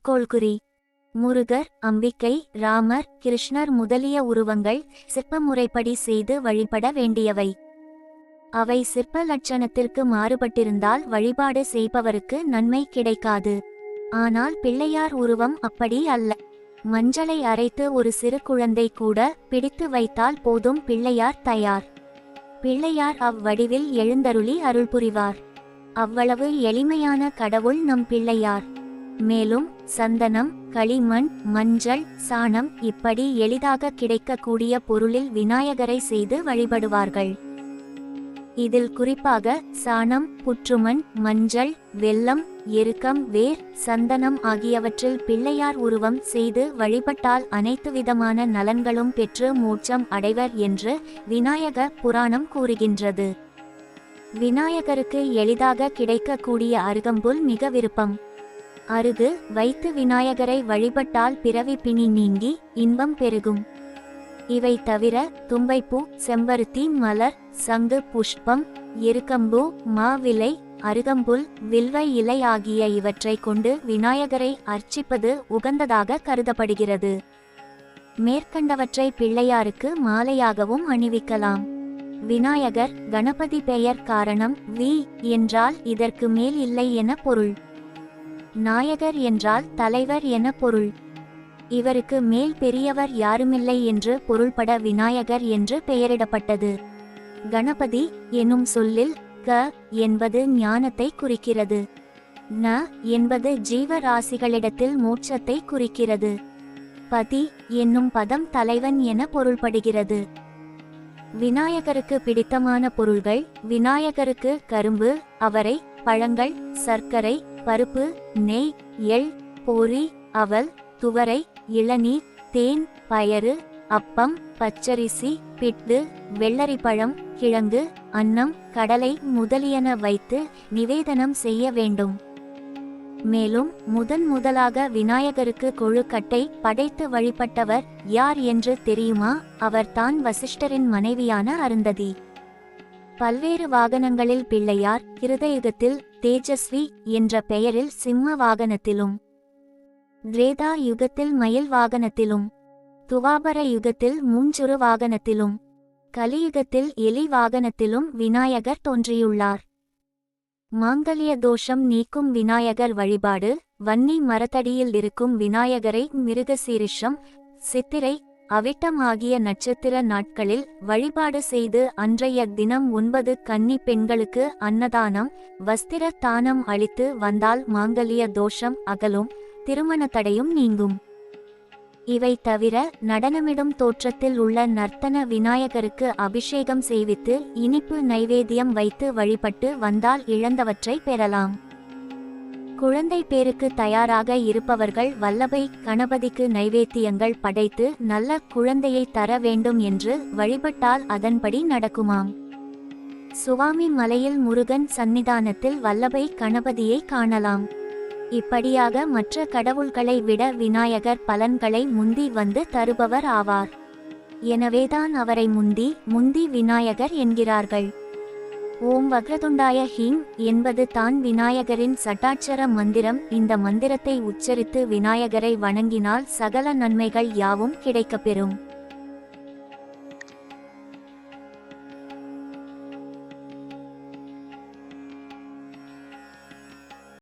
மேற்கோள்குறி. முருகர், அம்பிகை, ராமர், கிருஷ்ணர் முதலிய உருவங்கள் சிற்ப முறைப்படி செய்து வழிபட வேண்டியவை. அவை சிற்ப லட்சணத்திற்கு மாறுபட்டிருந்தால் வழிபாடு செய்பவருக்கு நன்மை கிடைக்காது. ஆனால் பிள்ளையார் உருவம் அப்படி அல்ல. மஞ்சளை அரைத்து ஒரு சிறு குழந்தை கூட பிடித்து வைத்தால் போதும், பிள்ளையார் தயார். பிள்ளையார் அவ்வடிவில் எழுந்தருளி அருள் புரிவார். அவ்வளவு எளிமையான கடவுள் நம் பிள்ளையார். மேலும் சந்தனம், களிமண், மஞ்சள், சாணம் இப்படி எளிதாக கிடைக்கக்கூடிய பொருளில் விநாயகரை செய்து வழிபடுவார்கள். இதில் குறிப்பாக சாணம், புற்றுமண், மஞ்சள், வெல்லம், எருக்கம், வேர், சந்தனம் ஆகியவற்றில் பிள்ளையார் உருவம் செய்து வழிபட்டால் அனைத்து விதமான நலன்களும் பெற்று மோட்சம் அடைவர் என்று விநாயக புராணம் கூறுகின்றது. விநாயகருக்கு எளிதாக கிடைக்கக்கூடிய அருகம்புல் மிக விருப்பம். அருகு வைத்து விநாயகரை வழிபட்டால் பிறவி பிணி நீங்கி இன்பம் பெருகும். இவை தவிர தும்பைப்பூ, செம்பருத்தி மலர், சங்கு புஷ்பம், எருக்கம்பூ, மாவிலை, அருகம்புல், வில்வ இலை ஆகிய இவற்றை கொண்டு விநாயகரை அர்ச்சிப்பது உகந்ததாக கருதப்படுகிறது. மேற்கண்டவற்றை பிள்ளையாருக்கு மாலையாகவும் அணிவிக்கலாம். விநாயகர், கணபதி பெயர் காரணம் வி என்றால் இதற்கு மேல் இல்லை என பொருள். நாயகர் என்றால் தலைவர் என பொருள். இவருக்கு மேல் பெரியவர் யாருமில்லை என்று பொருள்பட விநாயகர் என்று பெயரிடப்பட்டது. கணபதி எனும் சொல்லில் க என்பது ஞானத்தை குறிக்கிறது. ந என்பது ஜீவராசிகளிடத்தில் மோட்சத்தை குறிக்கிறது. பதி என்னும் பதம் தலைவன் என பொருள்படுகிறது. விநாயகருக்கு பிடித்தமான பொருள்கள். விநாயகருக்கு கரும்பு, அவரை, பழங்கள், சர்க்கரை, பருப்பு, நெய், எள், போரி, அவல், துவரை, இளநீர், தேன், பயறு, அப்பம், பச்சரிசி, பிட்டு, வெள்ளரிப்பழம், கிழங்கு, அன்னம், கடலை முதலியன வைத்து நிவேதனம் செய்ய வேண்டும். மேலும் முதலாக விநாயகருக்கு கொழுக்கட்டை படைத்து வழிபட்டவர் யார் என்று தெரியுமா? அவர்தான் வசிஷ்டரின் மனைவியான அருந்ததி. பல்வேறு வாகனங்களில் பிள்ளையார் கிருதயுகத்தில் தேஜஸ்வி என்ற பெயரில் சிம்ம வாகனத்திலும், திரேதா யுகத்தில் மயில் வாகனத்திலும், துவாபர யுகத்தில் மூஞ்சுரு வாகனத்திலும், கலியுகத்தில் எலி வாகனத்திலும் விநாயகர் தோன்றியுள்ளார். மாங்கல்ய தோஷம் நீக்கும் விநாயகர் வழிபாடு. வன்னி மரத்தடியில் இருக்கும் விநாயகரை மிருகசீரிஷம், சித்திரை, அவிட்டம் ஆகிய நட்சத்திர நாட்களில் வழிபாடு செய்து அன்றைய தினம் 9 கன்னி பெண்களுக்கு அன்னதானம், வஸ்திர தானம் அளித்து வந்தால் மாங்கல்ய தோஷம் அகலும், திருமண தடையும் நீங்கும். இவை தவிர நடனமிடும் தோற்றத்தில் உள்ள நர்த்தன விநாயகருக்கு அபிஷேகம் செய்வித்து இனிப்பு நைவேத்தியம் வைத்து வழிபட்டு வந்தால் இழந்தவற்றை பெறலாம். குழந்தை பேருக்கு தயாராக இருப்பவர்கள் வல்லபை கணபதிக்கு நைவேத்தியங்கள் படைத்து நல்ல குழந்தையை தர வேண்டும் என்று வழிபட்டால் அதன்படி நடக்குமாம். சுவாமி மலையில் முருகன் சந்நிதானத்தில் வல்லபை கணபதியை காணலாம். இப்படியாக மற்ற கடவுள்களை விட விநாயகர் பலன்களை முந்தி வந்து தருபவர் ஆவார். எனவேதான் அவரை முந்தி விநாயகர் என்கிறார்கள். ஓம் வக்ரதுண்டாய ஹீம் என்பது தான் விநாயகரின் சட்டாட்சர மந்திரம். இந்த மந்திரத்தை உச்சரித்து விநாயகரை வணங்கினால் சகல நன்மைகள் யாவும் கிடைக்கப்பெறும்.